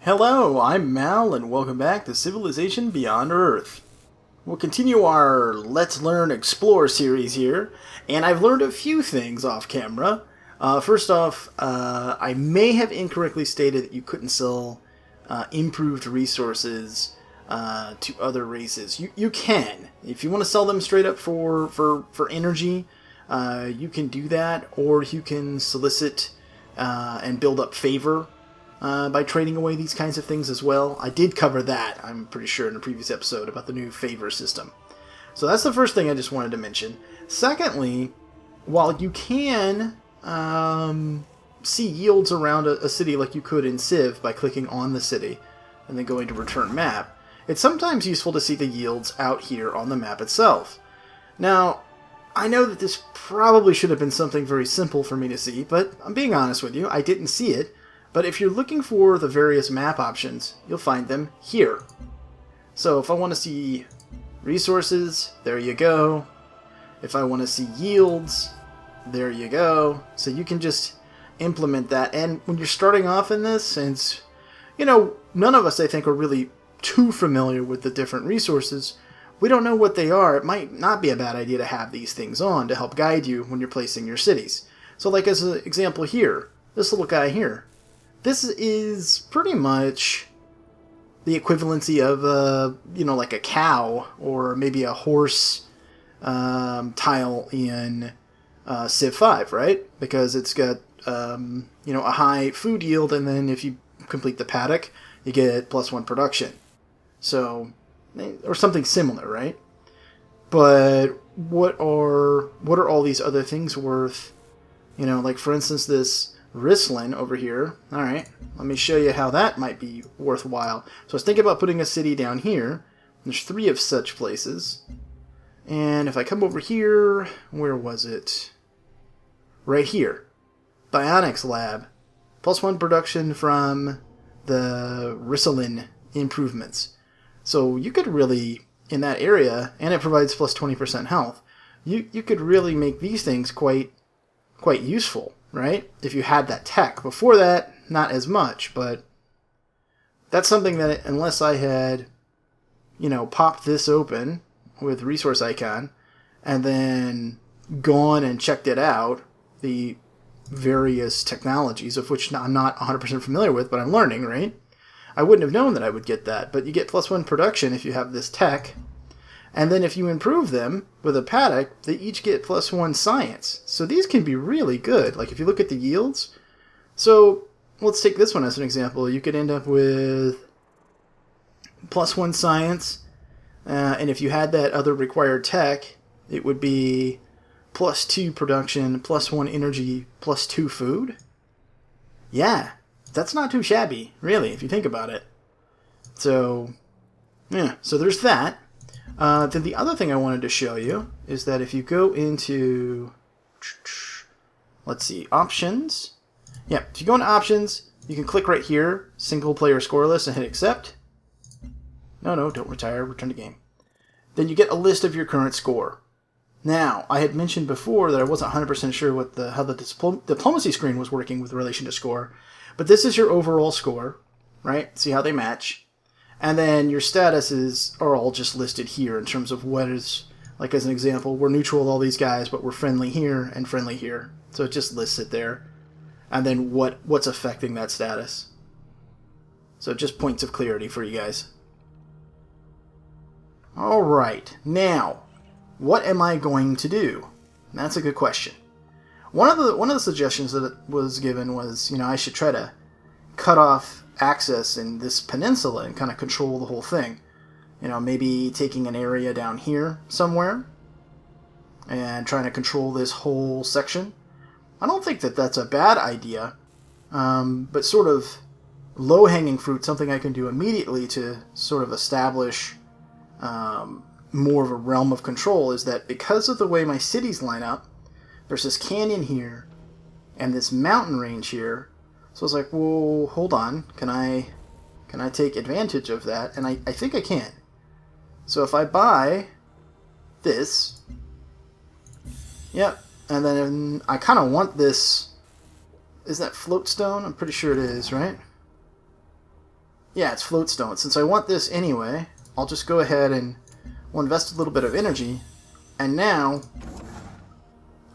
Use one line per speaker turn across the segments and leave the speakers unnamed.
Hello, I'm Mal, and welcome back to Civilization Beyond Earth. We'll continue our Let's Learn Explore series here, and I've learned a few things off camera. First off, I may have incorrectly stated that you couldn't sell improved resources to other races. You can. If you want to sell them straight up for energy, you can do that, or you can solicit and build up favor by trading away these kinds of things as well. I did cover that, I'm pretty sure, in a previous episode about the new favor system. So that's the first thing I just wanted to mention. Secondly, while you can see yields around a city like you could in Civ by clicking on the city and then going to return map, it's sometimes useful to see the yields out here on the map itself. Now, I know that this probably should have been something very simple for me to see, but I'm being honest with you, I didn't see it. But if you're looking for the various map options, you'll find them here. So if I want to see resources, there you go. If I want to see yields, there you go. So you can just implement that. And when you're starting off in this, since, none of us, I think, are really too familiar with the different resources, we don't know what they are. It might not be a bad idea to have these things on to help guide you when you're placing your cities. So like as an example here, this little guy here. This is pretty much the equivalency of like a cow or maybe a horse tile in Civ 5, right? Because it's got a high food yield, and then if you complete the paddock, you get +1 production. So, or something similar, right? But what are all these other things worth? Like for instance this Rislin over here. Alright, let me show you how that might be worthwhile. So I was thinking about putting a city down here. There's 3 of such places. And if I come over here, where was it? Right here. Bionics Lab. +1 production from the Rislin improvements. So you could really, in that area, and it provides +20% health, you could really make these things quite useful. Right? If you had that tech. Before that, not as much, but that's something that unless I had, popped this open with resource icon and then gone and checked it out, the various technologies of which I'm not 100% familiar with, but I'm learning, right? I wouldn't have known that I would get that, but you get +1 production if you have this tech. And then if you improve them with a paddock, they each get +1 science. So these can be really good. Like if you look at the yields. So let's take this one as an example. You could end up with +1 science. And if you had that other required tech, it would be +2 production, +1 energy, +2 food. Yeah, that's not too shabby, really, if you think about it. So, yeah, so there's that. Then the other thing I wanted to show you is that if you go into, let's see, options. Yeah, if you go into options, you can click right here, single player scoreless, and hit accept. No, don't retire, return to game. Then you get a list of your current score. Now, I had mentioned before that I wasn't 100% sure how the diplomacy screen was working with relation to score, but this is your overall score, right? See how they match. And then your statuses are all just listed here in terms of what is, like as an example, we're neutral with all these guys, but we're friendly here and friendly here. So it just lists it there. And then what's affecting that status. So just points of clarity for you guys. Alright, now, what am I going to do? That's a good question. One of the suggestions that was given was, I should try to cut off access in this peninsula and kind of control the whole thing. Maybe taking an area down here somewhere and trying to control this whole section. I don't think that that's a bad idea, but sort of low-hanging fruit, something I can do immediately to sort of establish more of a realm of control is that because of the way my cities line up, there's this canyon here and this mountain range here. So I was like, well, hold on, can I take advantage of that? And I think I can. So if I buy this, yep, and then I kind of want this, is that floatstone? I'm pretty sure it is, right? Yeah, it's floatstone. Since I want this anyway, I'll just go ahead and we'll invest a little bit of energy. And now,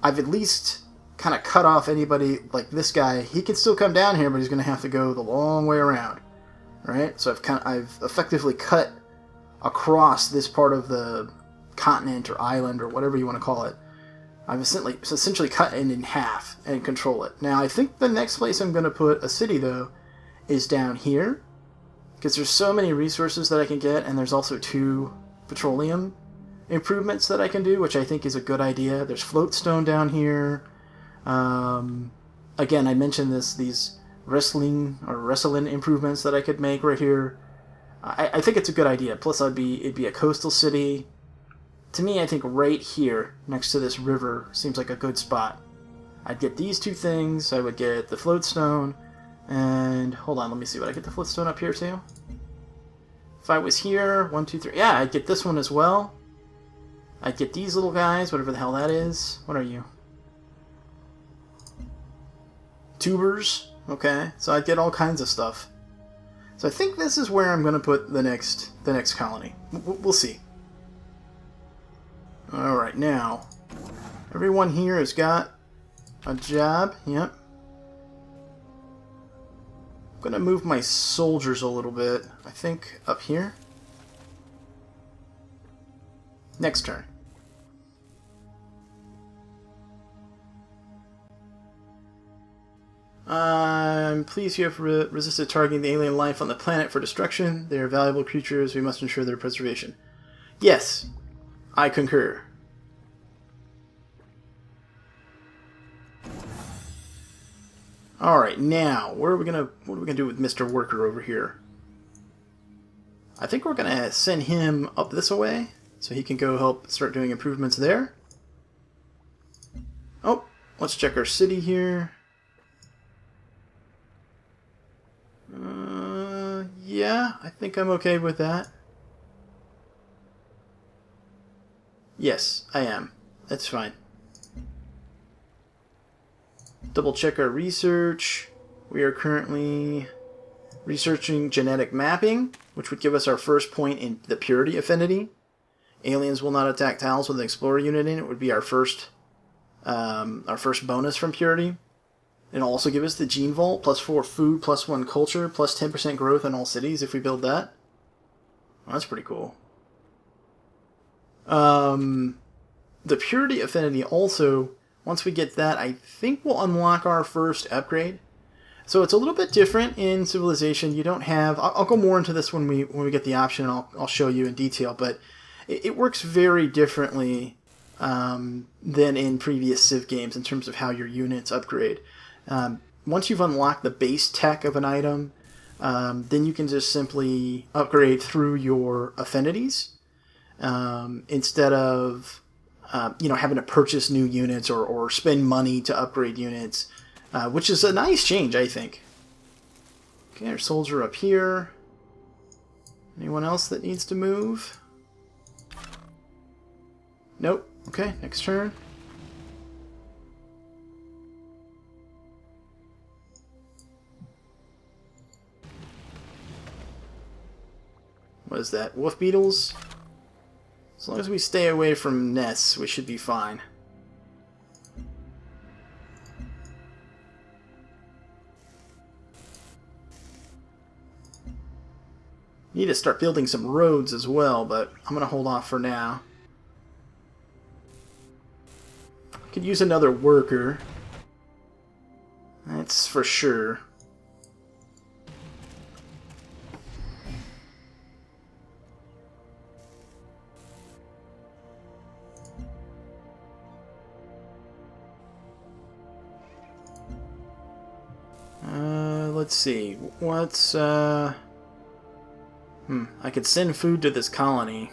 I've at least kind of cut off anybody like this guy. He can still come down here, but he's going to have to go the long way around. Right? So I've effectively cut across this part of the continent or island or whatever you want to call it. I've essentially cut it in half and control it. Now, I think the next place I'm going to put a city, though, is down here. Because there's so many resources that I can get, and there's also 2 petroleum improvements that I can do, which I think is a good idea. There's floatstone down here. Again, I mentioned these wrestling improvements that I could make right here. I think it's a good idea. Plus, it'd be a coastal city. To me, I think right here, next to this river, seems like a good spot. I'd get these 2 things. I would get the floatstone. And, hold on, let me see. Would I get the floatstone up here, too? If I was here, 1, 2, 3... Yeah, I'd get this one as well. I'd get these little guys, whatever the hell that is. What are you? Tubers. Okay, so I'd get all kinds of stuff. So I think this is where I'm going to put the next colony. We'll see. Alright, now, everyone here has got a job. Yep. I'm going to move my soldiers a little bit. I think up here. Next turn. I'm pleased you have resisted targeting the alien life on the planet for destruction. They are valuable creatures. We must ensure their preservation. Yes, I concur. Alright, now, what are we gonna do with Mr. Worker over here? I think we're gonna send him up this way, so he can go help start doing improvements there. Oh, let's check our city here. Yeah, I think I'm okay with that. Yes, I am. That's fine. Double check our research. We are currently researching genetic mapping, which would give us our first point in the purity affinity. Aliens will not attack tiles with an explorer unit in it. Would be our first bonus from purity. It'll also give us the gene vault, +4 food, +1 culture, +10% growth in all cities if we build that. Well, that's pretty cool. The purity affinity also, once we get that, I think we'll unlock our first upgrade. So it's a little bit different in Civilization. You don't have... I'll go more into this when we get the option, and I'll show you in detail, but it works very differently than in previous Civ games in terms of how your units upgrade. Once you've unlocked the base tech of an item, then you can just simply upgrade through your affinities instead of having to purchase new units or spend money to upgrade units, which is a nice change, I think. Okay, our soldier up here. Anyone else that needs to move? Nope. Okay, next turn. What is that? Wolf beetles? As long as we stay away from nests, we should be fine. Need to start building some roads as well, but I'm going to hold off for now. Could use another worker. That's for sure. Let's see. What's, I could send food to this colony.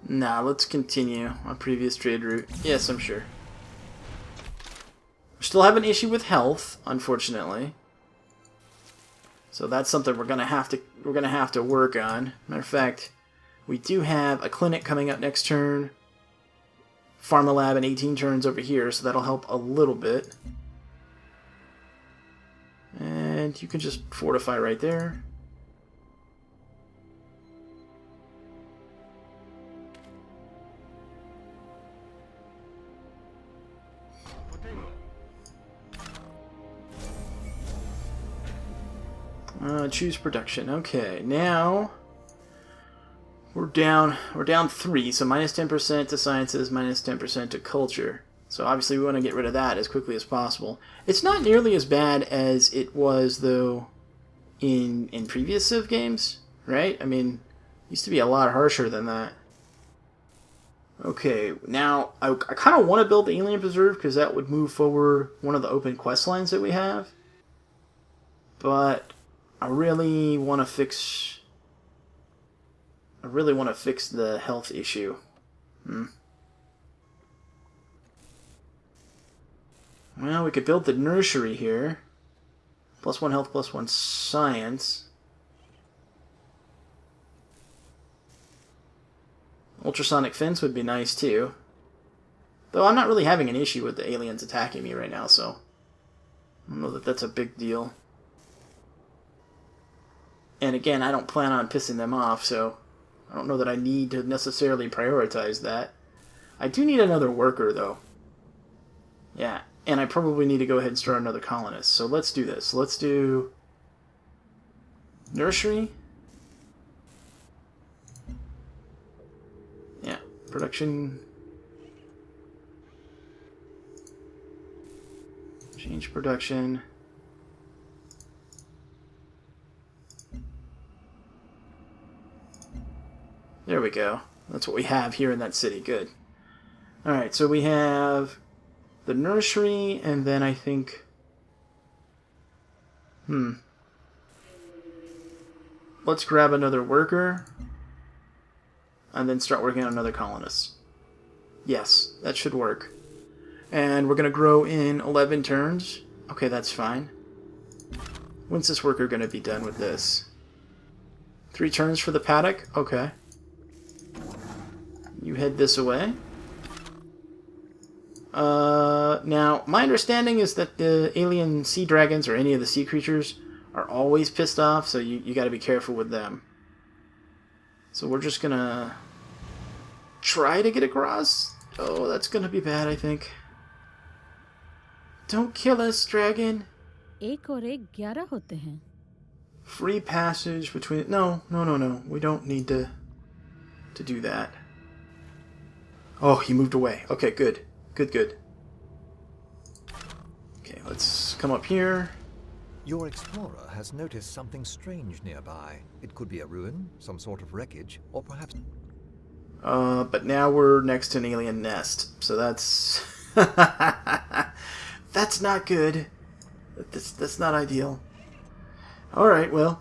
Nah, let's continue on previous trade route. Yes, I'm sure. We still have an issue with health, unfortunately. So that's something we're gonna have to work on. Matter of fact, we do have a clinic coming up next turn. farm a lab in 18 turns over here, so that'll help a little bit. And you can just fortify right there. Choose production. Okay, now we're down 3, so minus 10% to sciences, minus 10% to culture. So obviously we want to get rid of that as quickly as possible. It's not nearly as bad as it was, though, in previous Civ games, right? I mean, it used to be a lot harsher than that. Okay, now I kind of want to build the Alien Preserve because that would move forward one of the open quest lines that we have. But I really want to fix the health issue. Well, we could build the nursery here. +1 health, +1 science. Ultrasonic fence would be nice too. Though I'm not really having an issue with the aliens attacking me right now, so I don't know that that's a big deal. And again, I don't plan on pissing them off, so I don't know that I need to necessarily prioritize that. I do need another worker, though. Yeah, and I probably need to go ahead and start another colonist. So let's do this. Let's do nursery. Yeah, production. Change production. There we go. That's what we have here in that city. Good. Alright, so we have the nursery, and then I think... Let's grab another worker, and then start working on another colonist. Yes, that should work. And we're going to grow in 11 turns. Okay, that's fine. When's this worker going to be done with this? 3 turns for the paddock? Okay. You head this away. Now, my understanding is that the alien sea dragons or any of the sea creatures are always pissed off, so you got to be careful with them. So we're just gonna try to get across. Oh, that's gonna be bad, I think. Don't kill us, dragon.
एक और एक 11 होते हैं.
Free passage between... No. We don't need to do that. Oh, he moved away. Okay, good. Good. Okay, let's come up here.
Your explorer has noticed something strange nearby. It could be a ruin, some sort of wreckage, or perhaps...
But now we're next to an alien nest, so that's... That's not good. That's not ideal. Alright, well.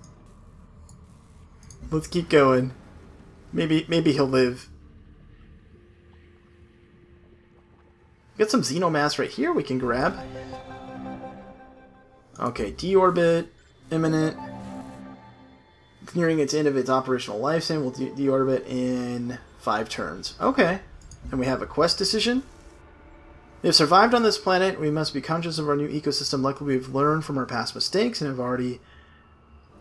Let's keep going. Maybe he'll live. Got some xenomass right here we can grab. Okay, deorbit, imminent. Nearing its end of its operational lifespan, we'll deorbit in 5 turns. Okay, and we have a quest decision. We have survived on this planet. We must be conscious of our new ecosystem. Luckily, we've learned from our past mistakes and have already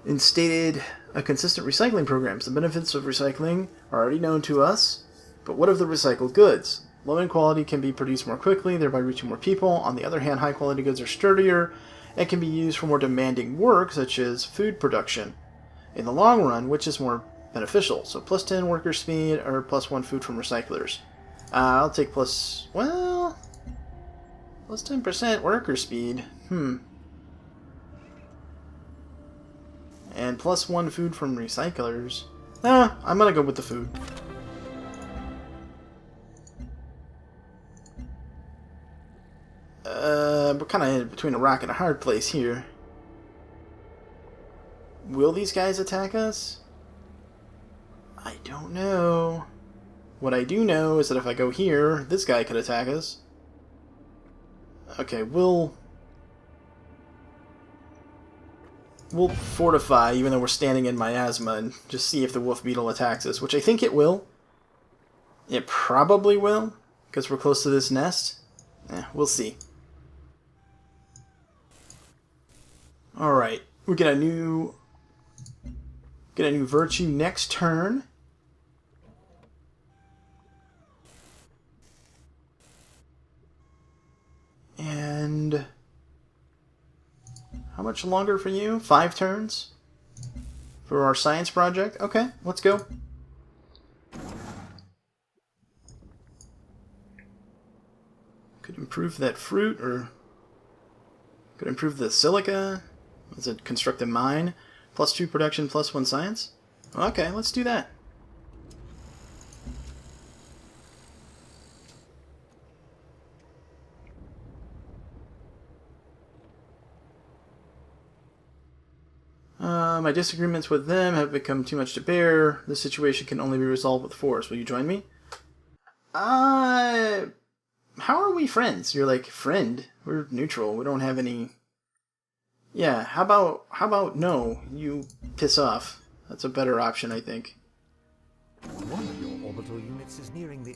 instated a consistent recycling program. The benefits of recycling are already known to us, but what of the recycled goods? Low-end quality can be produced more quickly, thereby reaching more people. On the other hand, high-quality goods are sturdier and can be used for more demanding work, such as food production. In the long run, which is more beneficial? So plus 10 worker speed or plus 1 food from recyclers. I'll take plus 10% worker speed. And plus 1 food from recyclers. I'm gonna go with the food. We're kind of between a rock and a hard place here. Will these guys attack us? I don't know. What I do know is that if I go here, this guy could attack us. Okay, we'll fortify, even though we're standing in miasma, and just see if the wolf beetle attacks us, which I think it will. It probably will, Because we're close to this nest? We'll see. Alright, we get a new virtue next turn. And how much longer for you? 5 turns for our science project? Okay, let's go. Could improve that fruit, or could improve the silica. Is it construct a mine? +2 production, +1 science? Okay, let's do that. My disagreements with them have become too much to bear. This situation can only be resolved with force. Will you join me? How are we friends? You're like, friend? We're neutral. We don't have any... Yeah, how about no? You piss off. That's a better option, I think.
One of your orbital units is nearing the...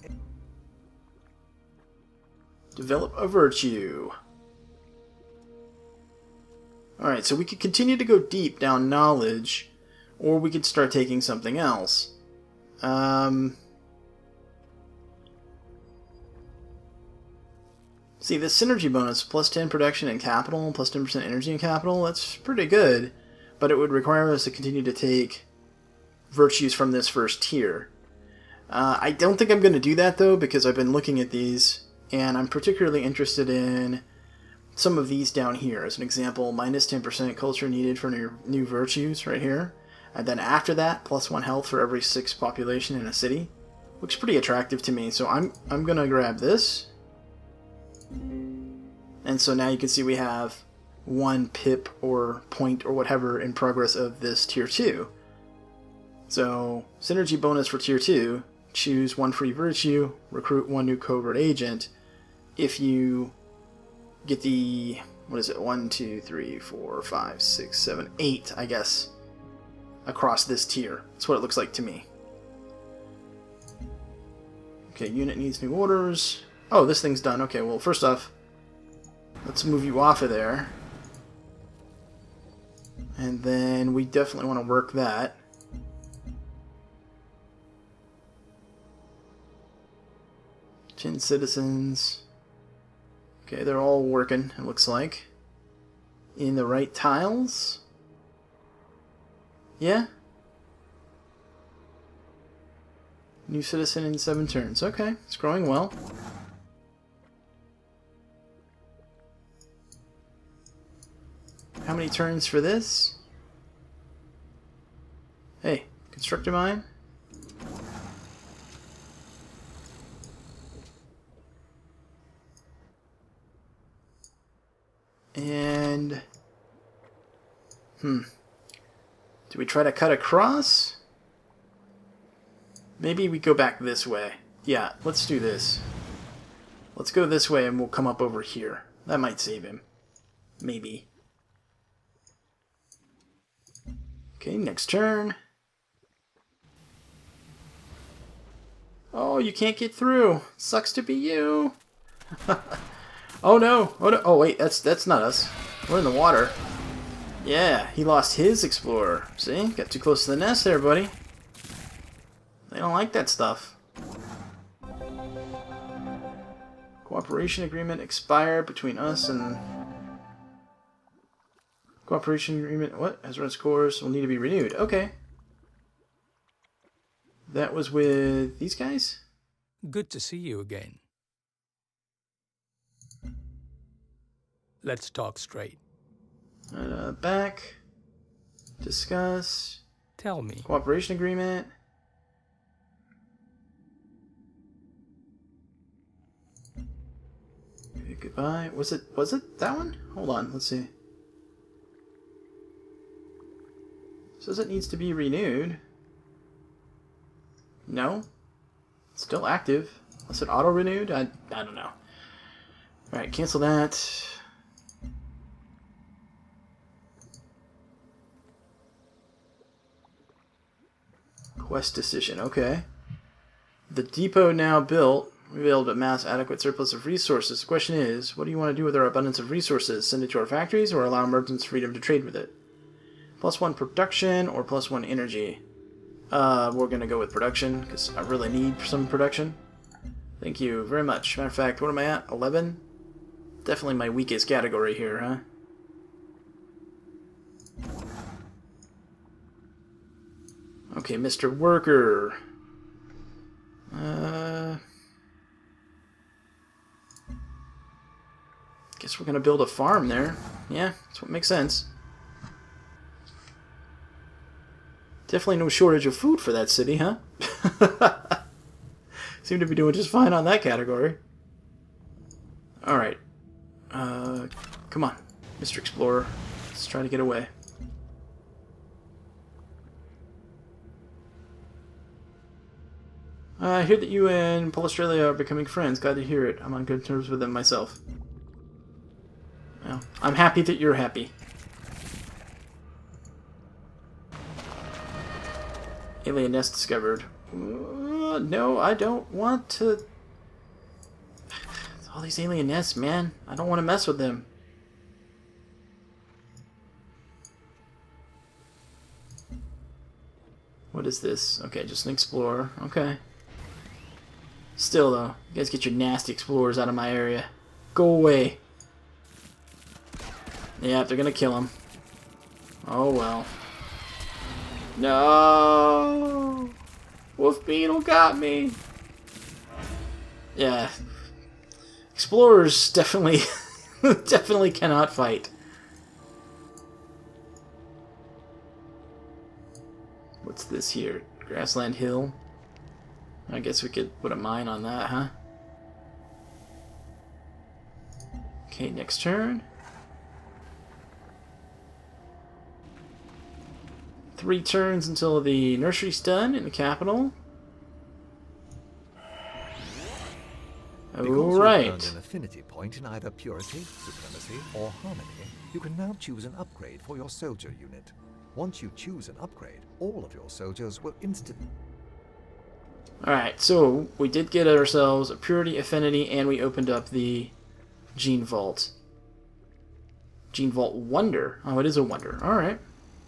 Develop a virtue. Alright, so we could continue to go deep down knowledge, or we could start taking something else. See, this synergy bonus, +10 production and capital, +10% energy and capital, that's pretty good, but it would require us to continue to take virtues from this first tier. I don't think I'm going to do that, though, because I've been looking at these, and I'm particularly interested in some of these down here. As an example, -10% culture needed for new virtues right here. And then after that, +1 health for every 6 population in a city. Looks pretty attractive to me, so I'm going to grab this. And so now you can see we have 1 pip or point or whatever in progress of this tier 2. So, synergy bonus for tier 2, choose 1 free virtue, recruit 1 new covert agent. If you get the, what is it, 1, 2, 3, 4, 5, 6, 7, 8, I guess, across this tier. That's what it looks like to me. Okay, unit needs new orders. Oh, this thing's done. Okay, well, first off, let's move you off of there. And then we definitely want to work that. Chin citizens. Okay, they're all working, it looks like. In the right tiles? Yeah? New citizen in 7 turns. Okay, it's growing well. How many turns for this? Hey, construct a mine? And... do we try to cut across? Maybe we go back this way. Yeah, let's do this. Let's go this way and we'll come up over here. That might save him. Maybe. Okay, next turn. Oh, you can't get through. Sucks to be you. Oh no! Oh no! Oh wait, that's not us. We're in the water. Yeah, he lost his explorer. See? Got too close to the nest there, buddy. They don't like that stuff. Cooperation agreement expired between us and... Cooperation agreement, what? Has run scores, will need to be renewed. Okay. That was with these guys?
Good to see you again. Let's talk straight.
Back. Discuss.
Tell me.
Cooperation agreement. Okay, goodbye. Was it that one? Hold on, let's see. Says it needs to be renewed. No. Still active. Was it auto-renewed? I don't know. Alright, cancel that. Quest decision, okay. The depot now built. We'll be able to amass adequate surplus of resources. The question is, what do you want to do with our abundance of resources? Send it to our factories or allow merchants freedom to trade with it? +1 production or +1 energy? We're going to go with production because I really need some production. Thank you very much. Matter of fact, what am I at? 11? Definitely my weakest category here, huh? Okay, Mr. Worker. Guess we're gonna build a farm there. Yeah, that's what makes sense. Definitely no shortage of food for that city, huh? Seem to be doing just fine on that category. Alright. Come on, Mr. Explorer. Let's try to get away. I hear that you and Australia are becoming friends. Glad to hear it. I'm on good terms with them myself. Well, I'm happy that you're happy. Alien nest discovered. No, I don't want to... All these alien nests, man. I don't want to mess with them. What is this? Okay, just an explorer. Okay. Still, though, you guys get your nasty explorers out of my area. Go away. Yeah, they're gonna kill him. Oh well. No! Wolf Beetle got me! Yeah. Explorers definitely, definitely cannot fight. What's this here? Grassland Hill? I guess we could put a mine on that, huh? Okay, next turn. 3 turns until the nursery's done in the capital.
Because you've
Alright.
earned an affinity point in either purity, supremacy, or harmony, you can now choose an upgrade for your soldier unit. Once you choose an upgrade, all of your soldiers will instantly...
Alright, so we did get ourselves a purity, affinity, and we opened up the Gene Vault. Gene Vault Wonder. Oh, it is a wonder. Alright.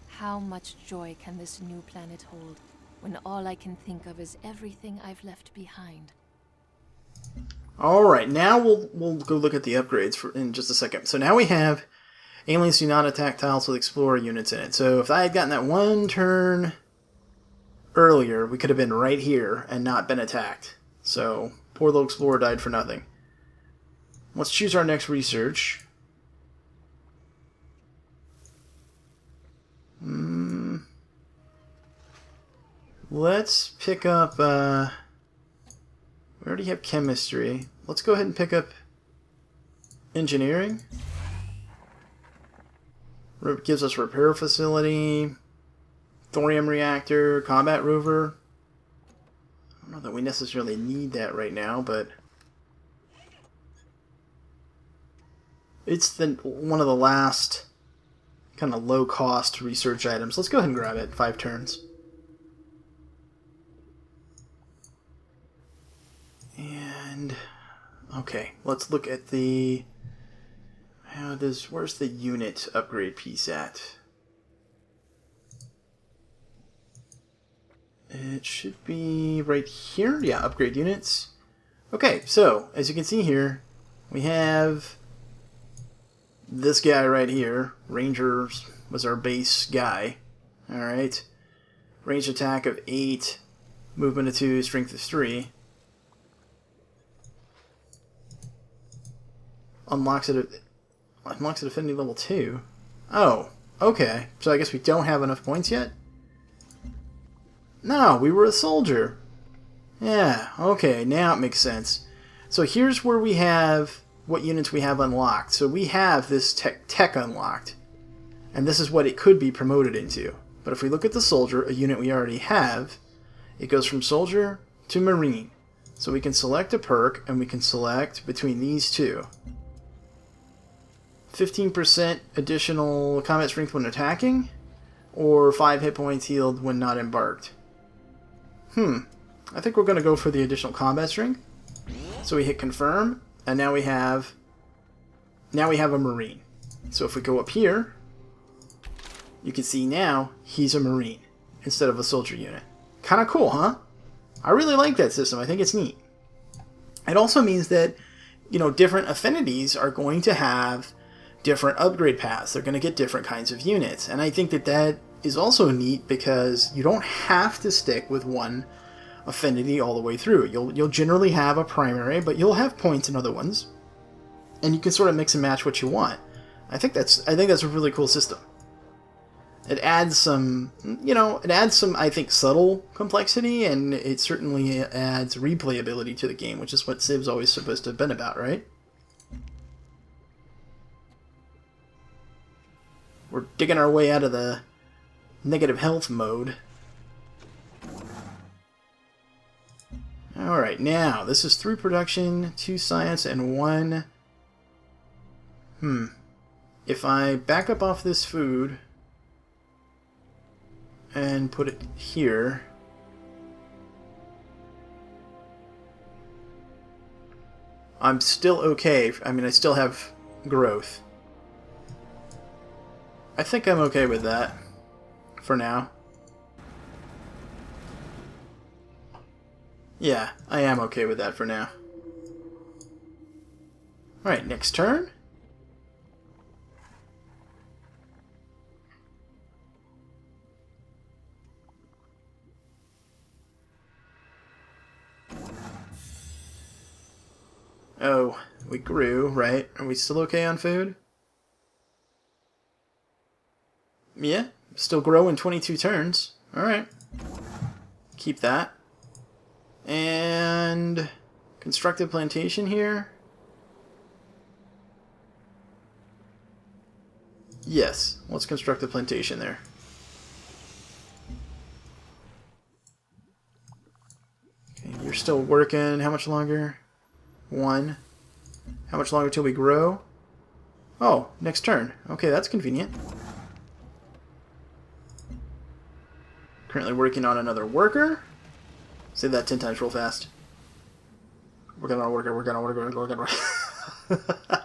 How much joy can this new planet hold, when all I can think of is everything I've left behind?
Alright, now we'll go look at the upgrades in just a second. So now we have aliens do not attack tiles with explorer units in it. So if I had gotten that 1 turn earlier, we could have been right here and not been attacked. So poor little explorer died for nothing. Let's choose our next research. Let's pick up, we already have chemistry. Let's go ahead and pick up engineering. Gives us repair facility, thorium reactor, combat rover. I don't know that we necessarily need that right now, but it's one of the last kind of low-cost research items. Let's go ahead and grab it. 5 turns. And okay, let's look at the where's the unit upgrade piece at? It should be right here. Yeah, upgrade units. Okay, so as you can see here, we have this guy right here. Ranger was our base guy. Alright. Range attack of 8, movement of 2, strength of 3. Unlocks it at affinity level 2. Oh, okay. So I guess we don't have enough points yet? No, we were a soldier. Yeah, okay, now it makes sense. So here's where we have what units we have unlocked. So we have this tech unlocked. And this is what it could be promoted into. But if we look at the soldier, a unit we already have, it goes from soldier to marine. So we can select a perk, and we can select between these two. 15% additional combat strength when attacking, or 5 hit points healed when not embarked. I think we're going to go for the additional combat strength. So we hit confirm, and now we have a Marine. So if we go up here, you can see now he's a Marine instead of a soldier unit. Kind of cool, huh? I really like that system. I think it's neat. It also means that, you know, different affinities are going to have different upgrade paths. They're going to get different kinds of units. And I think that that is also neat because you don't have to stick with one affinity all the way through. You'll generally have a primary, but you'll have points in other ones. And you can sort of mix and match what you want. I think that's a really cool system. It adds some, I think, subtle complexity, and it certainly adds replayability to the game, which is what Civ's always supposed to have been about, right? We're digging our way out of the negative health mode. Alright, now, this is 3 production, 2 science, and 1... If I back up off this food and put it here, I'm still okay. I mean, I still have growth. I think I'm okay with that for now. Yeah, I am okay with that for now. Alright, next turn. Oh, we grew, right? Are we still okay on food? Yeah, still grow in 22 turns. Alright. Keep that. And... constructive plantation here. Yes, let's construct a plantation there. Okay, you're still working. How much longer? 1. How much longer till we grow? Oh, next turn. Okay, that's convenient. Currently working on another worker. Say that 10 times real fast. Working on a worker, working on a worker, working on a worker.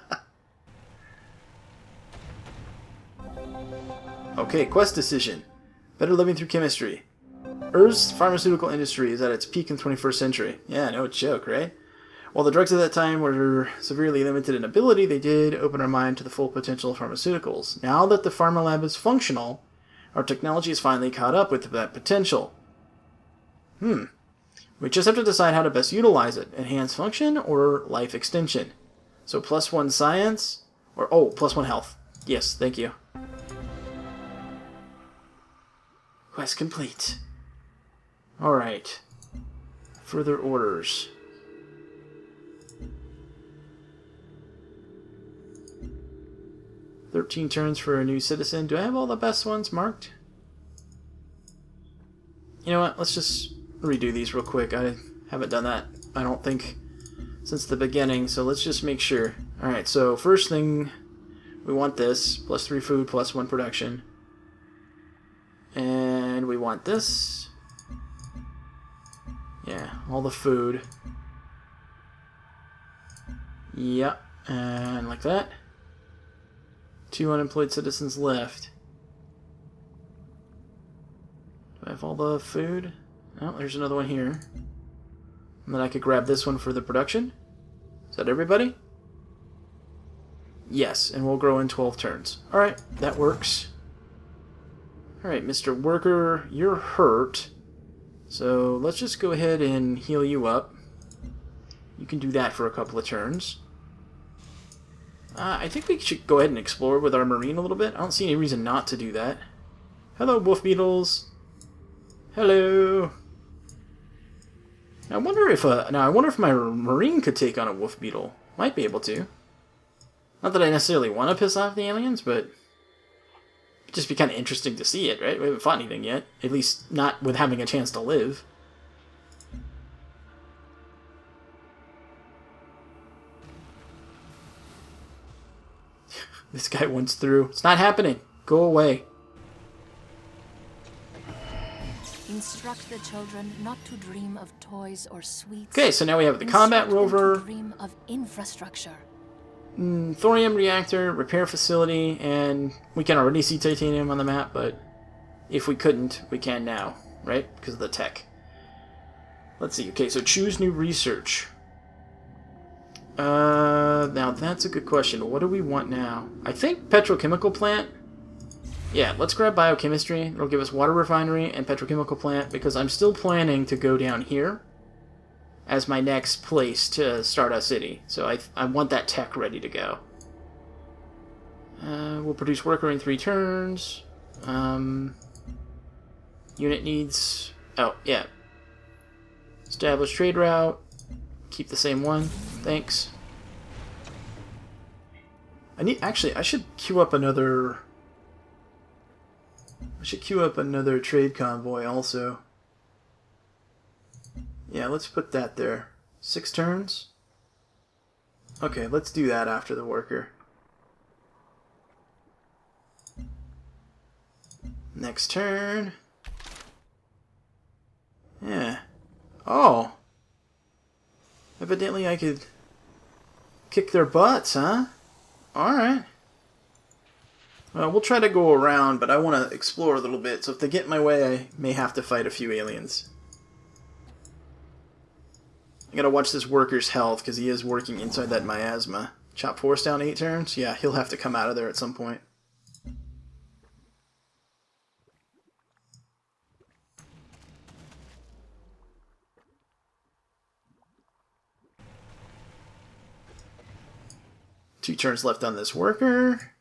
Okay, quest decision. Better living through chemistry. Earth's pharmaceutical industry is at its peak in the 21st century. Yeah, no joke, right? While the drugs at that time were severely limited in ability, they did open our mind to the full potential of pharmaceuticals. Now that the pharma lab is functional, our technology is finally caught up with that potential. We just have to decide how to best utilize it. Enhance function or life extension. So +1 science, or +1 health. Yes, thank you. Quest complete. Alright. Further orders. "13 turns for a new citizen." Do I have all the best ones marked? You know what? Let's just redo these real quick. I haven't done that, I don't think, since the beginning, so let's just make sure. Alright, so first thing, we want this. +3 food, +1 production. And we want this. Yeah, all the food. Yep, and like that. 2 unemployed citizens left. Do I have all the food? Oh, there's another one here. And then I could grab this one for the production. Is that everybody? Yes, and we'll grow in 12 turns. Alright, that works. Alright, Mr. Worker, you're hurt. So let's just go ahead and heal you up. You can do that for a couple of turns. I think we should go ahead and explore with our Marine a little bit. I don't see any reason not to do that. Hello, wolf beetles. Hello. I wonder if my Marine could take on a wolf beetle. Might be able to. Not that I necessarily want to piss off the aliens, but it'd just be kind of interesting to see it, right? We haven't fought anything yet. At least not with having a chance to live. This guy wants through. It's not happening. Go away.
In Instruct the children not to dream of toys or sweets.
Okay, so now we have the combat
Instruct them
rover,
to dream of infrastructure.
thorium reactor, repair facility, and we can already see titanium on the map, but if we couldn't, we can now, right? Because of the tech. Let's see. Okay, so choose new research. Now that's a good question. What do we want now? I think petrochemical plant. Yeah, let's grab biochemistry. It'll give us water refinery and petrochemical plant because I'm still planning to go down here as my next place to start a city. So I want that tech ready to go. We'll produce worker in 3 turns. Unit needs... Oh, yeah. Establish trade route. Keep the same one. Thanks. Actually, I should queue up another... I should queue up another trade convoy also. Yeah, let's put that there. 6 turns? Okay, let's do that after the worker. Next turn. Yeah. Oh! Evidently I could kick their butts, huh? Alright. Well, we'll try to go around, but I want to explore a little bit, so if they get in my way, I may have to fight a few aliens. I gotta watch this worker's health, because he is working inside that miasma. Chop force down 8 turns? Yeah, he'll have to come out of there at some point. Two turns left on this worker.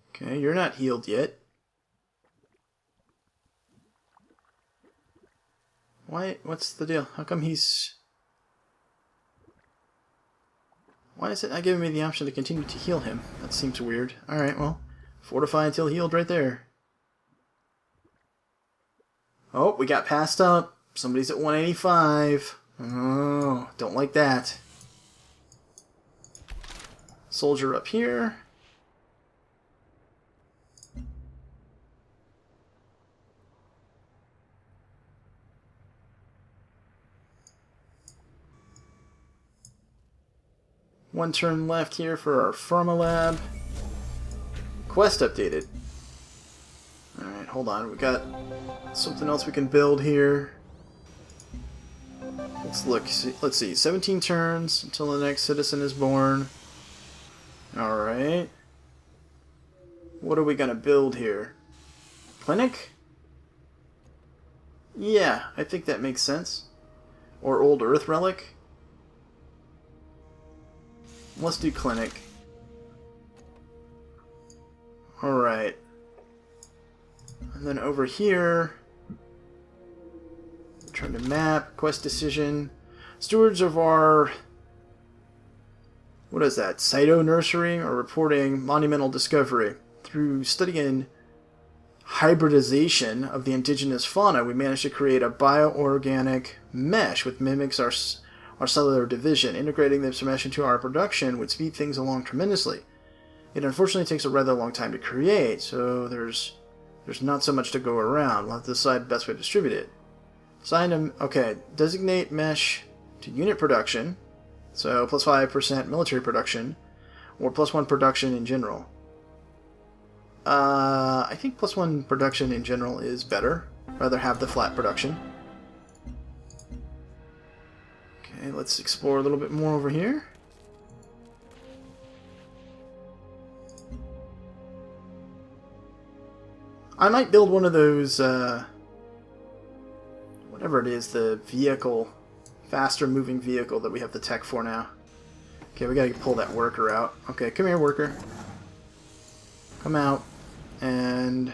Okay, you're not healed yet. Why? What's the deal? How come he's... Why is it not giving me the option to continue to heal him? That seems weird. Alright, well, fortify until healed right there. Oh, we got passed up. Somebody's at 185. Oh, don't like that. Soldier up here. One turn left here for our Pharma Lab. Quest updated. Alright, hold on. We got something else we can build here. Let's look. Let's see. 17 turns until the next citizen is born. Alright. What are we going to build here? Clinic? Yeah, I think that makes sense. Or Old Earth Relic. Let's do clinic. Alright. And then over here, return to map, quest decision. Stewards of our... What is that? Cyto Nursery are reporting monumental discovery. Through studying hybridization of the indigenous fauna, we managed to create a bioorganic mesh which mimics our cellular division. Integrating this mesh into our production would speed things along tremendously. It unfortunately takes a rather long time to create, so there's not so much to go around. We'll have to decide the best way to distribute it. Assign them. Okay, designate mesh to unit production, so plus 5% military production, or plus 1 production in general. I think plus 1 production in general is better. Rather have the flat production. Okay, let's explore a little bit more over here. I might build one of those, whatever it is, the vehicle, faster moving vehicle that we have the tech for now. Okay, we gotta pull that worker out. Okay, come here, worker. Come out, and...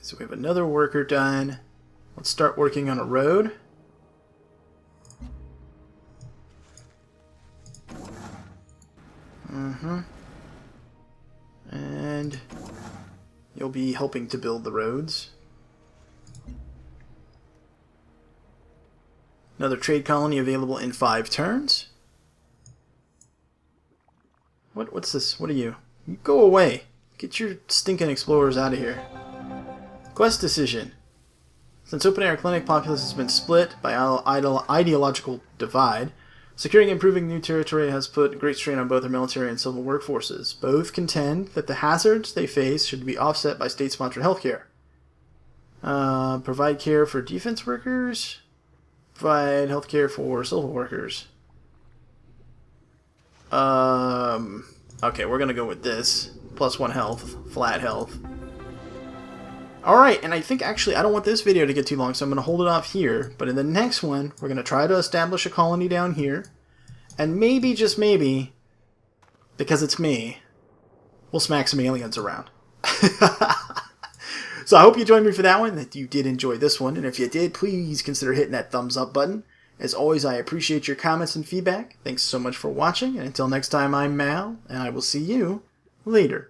So we have another worker done. Let's start working on a road. And you'll be helping to build the roads. Another trade colony available in 5 turns. What's this? What are you? You go away. Get your stinking explorers out of here. Quest decision. Since open air clinic populace has been split by ideological divide, securing and improving new territory has put great strain on both their military and civil workforces. Both contend that the hazards they face should be offset by state-sponsored healthcare. Provide care for defense workers. Provide healthcare for civil workers. Okay, we're gonna go with this. +1 health, flat health. Alright, and I think actually I don't want this video to get too long, so I'm going to hold it off here. But in the next one, we're going to try to establish a colony down here. And maybe, just maybe, because it's me, we'll smack some aliens around. So I hope you joined me for that one, that you did enjoy this one. And if you did, please consider hitting that thumbs up button. As always, I appreciate your comments and feedback. Thanks so much for watching, and until next time, I'm Mal, and I will see you later.